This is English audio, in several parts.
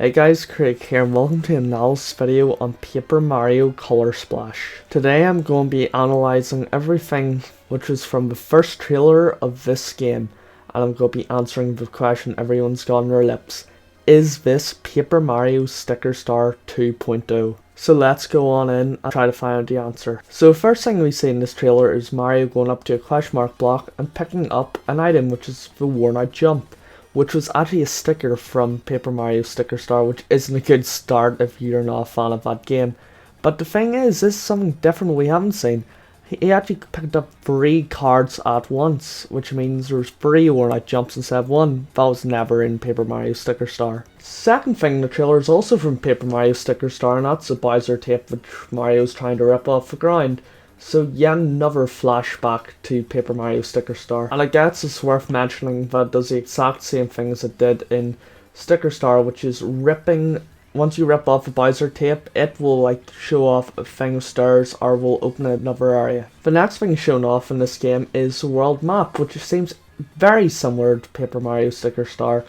Hey guys, Craig here and welcome to an analysis video on Paper Mario Color Splash. Today I'm going to be analysing everything which is from the first trailer of this game, and I'm going to be answering the question everyone's got on their lips. Is this Paper Mario Sticker Star 2.0? So let's go on in and try to find out the answer. So the first thing we see in this trailer is Mario going up to a question mark block and picking up an item, which is the worn out jump, which was actually a sticker from Paper Mario Sticker Star, which isn't a good start if you're not a fan of that game. But the thing is, this is something different we haven't seen. He actually picked up 3 cards at once, which means there's 3 worn out jumps instead of 1. That was never in Paper Mario Sticker Star. Second thing in the trailer is also from Paper Mario Sticker Star, and that's a Bowser tape which Mario's trying to rip off the ground. So yet another flashback to Paper Mario Sticker Star. And I guess it's worth mentioning that it does the exact same thing as it did in Sticker Star, which is ripping. Once you rip off a Bowser tape, it will like show off a thing of stairs or will open another area. The next thing shown off in this game is the world map, which seems very similar to Paper Mario Sticker Star.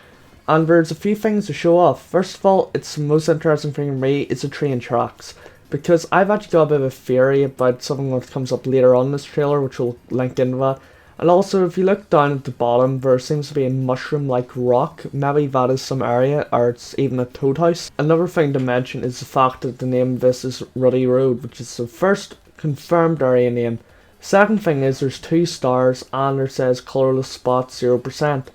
And there's a few things to show off. First of all, it's the most interesting thing for me is the train tracks, because I've actually got a bit of a theory about something that comes up later on in this trailer, which will link into that. And also, if you look down at the bottom, there seems to be a mushroom-like rock. Maybe that is some area, or it's even a toad house. Another thing to mention is the fact that the name of this is Ruddy Road, which is the first confirmed area name. Second thing is there's 2 stars, and it says colourless spots 0%.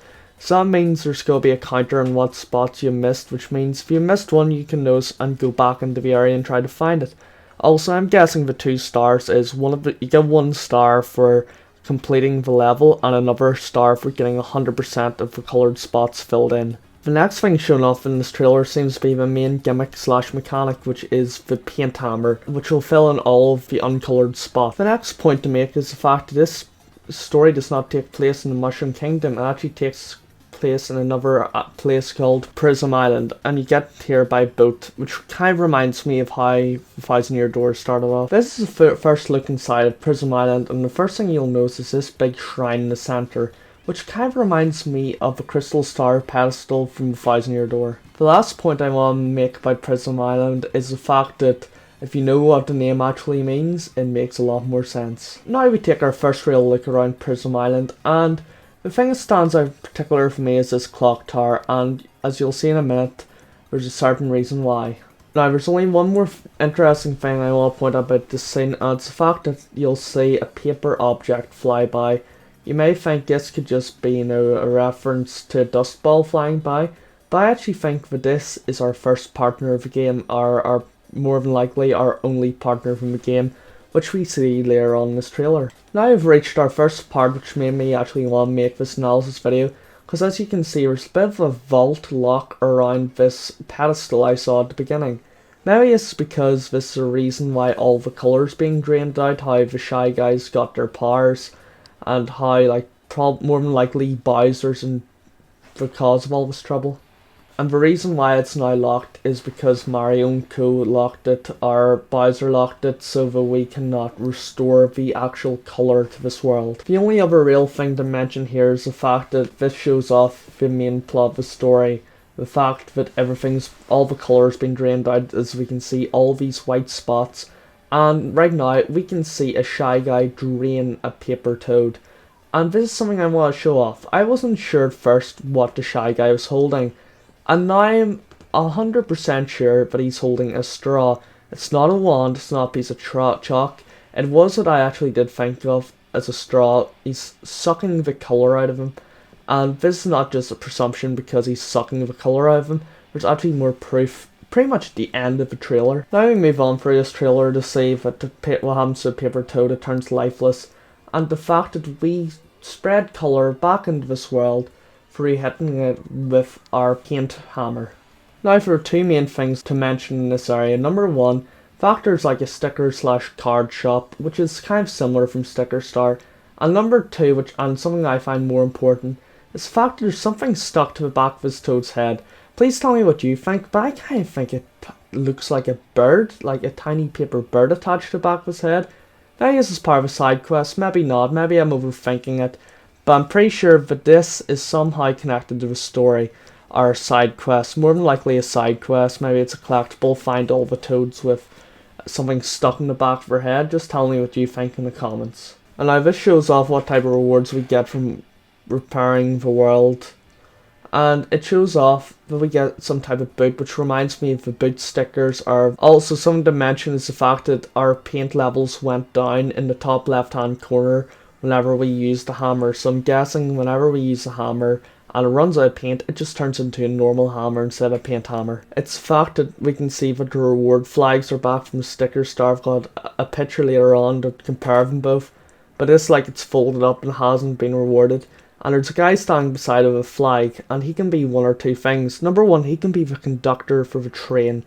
So that means there's going to be a counter on what spots you missed, which means if you missed one, you can notice and go back into the area and try to find it. Also, I'm guessing the 2 stars is you get 1 star for completing the level and another star for getting 100% of the coloured spots filled in. The next thing shown off in this trailer seems to be the main gimmick / mechanic, which is the paint hammer, which will fill in all of the uncoloured spots. The next point to make is the fact that this story does not take place in the Mushroom Kingdom. It actually takes place in another place called Prism Island, and you get here by boat, which kind of reminds me of how the Thousand Year Door started off. This is the first look inside of Prism Island, and the first thing you'll notice is this big shrine in the centre, which kind of reminds me of the Crystal Star pedestal from the Thousand Year Door. The last point I want to make about Prism Island is the fact that if you know what the name actually means, it makes a lot more sense. Now we take our first real look around Prism Island, and the thing that stands out in particular for me is this clock tower, and as you'll see in a minute, there's a certain reason why. Now there's only one more interesting thing I want to point out about this scene, and it's the fact that you'll see a paper object fly by. You may think this could just be, a reference to a dust ball flying by, but I actually think that this is our first partner of the game, or more than likely our only partner from the game, which we see later on in this trailer. Now we've reached our first part, which made me actually want to make this analysis video, because as you can see there's a bit of a vault lock around this pedestal I saw at the beginning. Maybe it's because this is the reason why all the colours being drained out, how the Shy Guys got their powers, and how more than likely Bowser's in the cause of all this trouble. And the reason why it's now locked is because Mario and Co locked it, or Bowser locked it, so that we cannot restore the actual colour to this world. The only other real thing to mention here is the fact that this shows off the main plot of the story. The fact that all the colour's been drained out, as we can see all these white spots. And right now we can see a Shy Guy drain a paper toad. And this is something I want to show off. I wasn't sure at first what the Shy Guy was holding, and now I'm 100% sure that he's holding a straw. It's not a wand, it's not a piece of chalk. It was what I actually did think of as a straw. He's sucking the colour out of him. And this is not just a presumption because he's sucking the colour out of him. There's actually more proof pretty much at the end of the trailer. Now we move on through this trailer to see that what happens to a paper toad, it turns lifeless. And the fact that we spread colour back into this world through hitting it with our paint hammer. Now for 2 main things to mention in this area. Number 1, factors like a sticker / card shop, which is kind of similar from Sticker Star. And number 2, and something I find more important, is the fact that there's something stuck to the back of this toad's head. Please tell me what you think, but I kind of think it looks like a bird, like a tiny paper bird attached to the back of his head. Maybe this is part of a side quest, maybe not, maybe I'm overthinking it. But I'm pretty sure that this is somehow connected to the story. are side quests. More than likely a side quest. Maybe it's a collectible, find all the toads with something stuck in the back of their head. Just tell me what you think in the comments. And now this shows off what type of rewards we get from repairing the world. And it shows off that we get some type of boot, which reminds me of the boot stickers. Are also something to mention is the fact that our paint levels went down in the top left hand corner whenever we use the hammer. So I'm guessing whenever we use the hammer and it runs out of paint, it just turns into a normal hammer instead of a paint hammer. It's the fact that we can see that the reward flags are back from the sticker star. I've got a picture later on to compare them both, but it's like it's folded up and hasn't been rewarded. And there's a guy standing beside of a flag, and he can be one or two things. Number one, he can be the conductor for the train.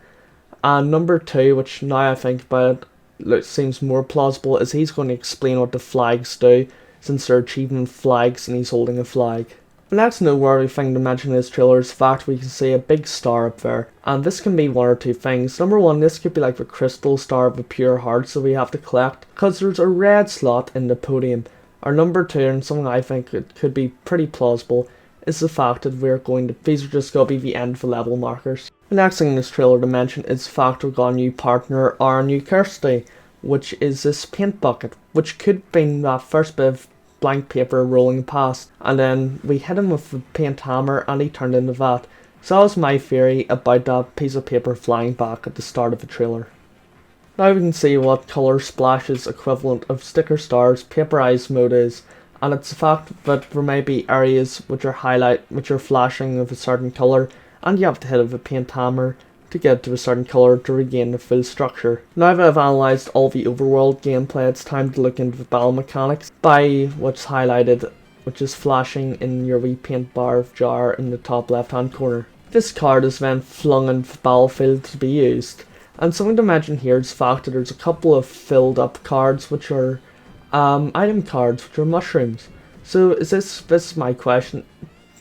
And number two, which now I think about it seems more plausible, is he's going to explain what the flags do, since they're achievement flags and he's holding a flag. The next noteworthy thing to mention in this trailer is the fact we can see a big star up there. And this can be one or two things. Number one, this could be like the crystal star of the pure heart that we have to collect, because there's a red slot in the podium. Or number two, and something I think it could be pretty plausible, is the fact that these are just going to be the end of the level markers. The next thing in this trailer to mention is the fact we've got a new partner, or a new Kirsty, which is this paint bucket, which could be that first bit of blank paper rolling past, and then we hit him with the paint hammer and he turned into that. So that was my theory about that piece of paper flying back at the start of the trailer. Now we can see what Colour Splash's equivalent of Sticker Star's Paper Eyes mode is, and it's the fact that there may be areas which are flashing of a certain colour, and you have to hit it with a paint hammer to get to a certain colour to regain the full structure. Now that I've analysed all the overworld gameplay, it's time to look into the battle mechanics by what's highlighted, which is flashing in your wee paint bar jar in the top left hand corner. This card is then flung into the battlefield to be used. And something to mention here is the fact that there's a couple of filled up cards which are item cards, which are mushrooms. So this is my question.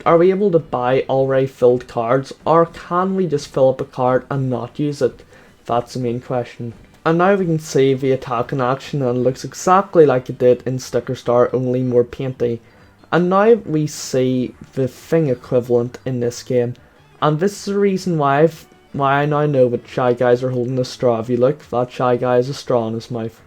Are we able to buy already filled cards, or can we just fill up a card and not use it? That's the main question. And now we can see the attack in action, and it looks exactly like it did in Sticker Star, only more painty. And now we see the thing equivalent in this game. And this is the reason why I now know that Shy Guys are holding a straw. If you look, that Shy Guy has a straw in his mouth.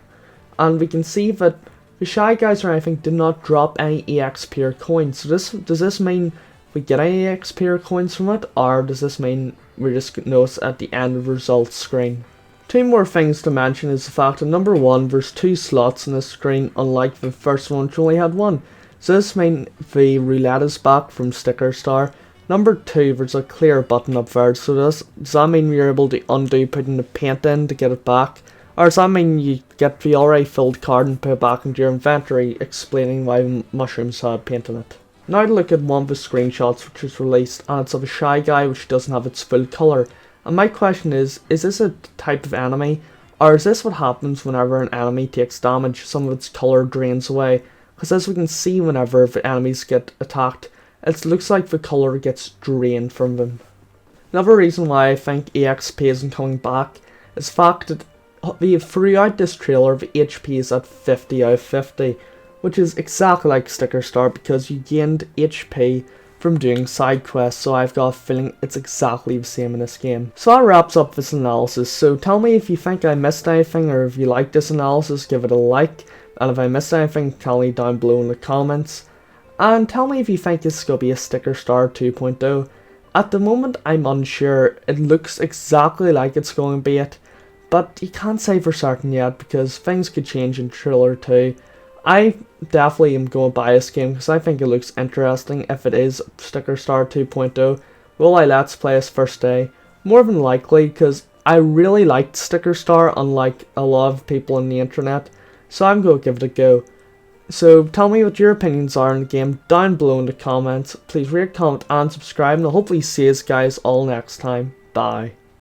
And we can see that the Shy Guys, I think, did not drop any EXP or coins. So does this mean we get any EXP or coins from it? Or does this mean we just notice at the end of the results screen? Two more things to mention is the fact that number one, there's two slots in this screen, unlike the first one which only had one. So this means the roulette is back from Sticker Star. Number two, there's a clear button up there, so does that mean you're able to undo putting the paint in to get it back? Or does that mean you get the already filled card and put it back into your inventory, explaining why mushrooms had paint in it? Now to look at one of the screenshots which was released, and it's of a Shy Guy which doesn't have its full colour. And my question is this a type of enemy, or is this what happens whenever an enemy takes damage, some of its colour drains away? Because as we can see, whenever the enemies get attacked, it looks like the colour gets drained from them. Another reason why I think EXP isn't coming back is the fact that throughout this trailer the HP is at 50 out of 50, which is exactly like Sticker Star because you gained HP from doing side quests, so I've got a feeling it's exactly the same in this game. So that wraps up this analysis, so tell me if you think I missed anything, or if you like this analysis, give it a like, and if I missed anything, tell me down below in the comments. And tell me if you think this is going to be a Sticker Star 2.0. At the moment, I'm unsure. It looks exactly like it's going to be it, but you can't say for certain yet because things could change in trailer 2. I definitely am going to buy this game because I think it looks interesting if it is Sticker Star 2.0. Will I let's play this first day? More than likely, because I really liked Sticker Star unlike a lot of people on the internet, so I'm going to give it a go. So tell me what your opinions are on the game down below in the comments. Please rate, comment and subscribe, and I'll hopefully see you guys all next time. Bye.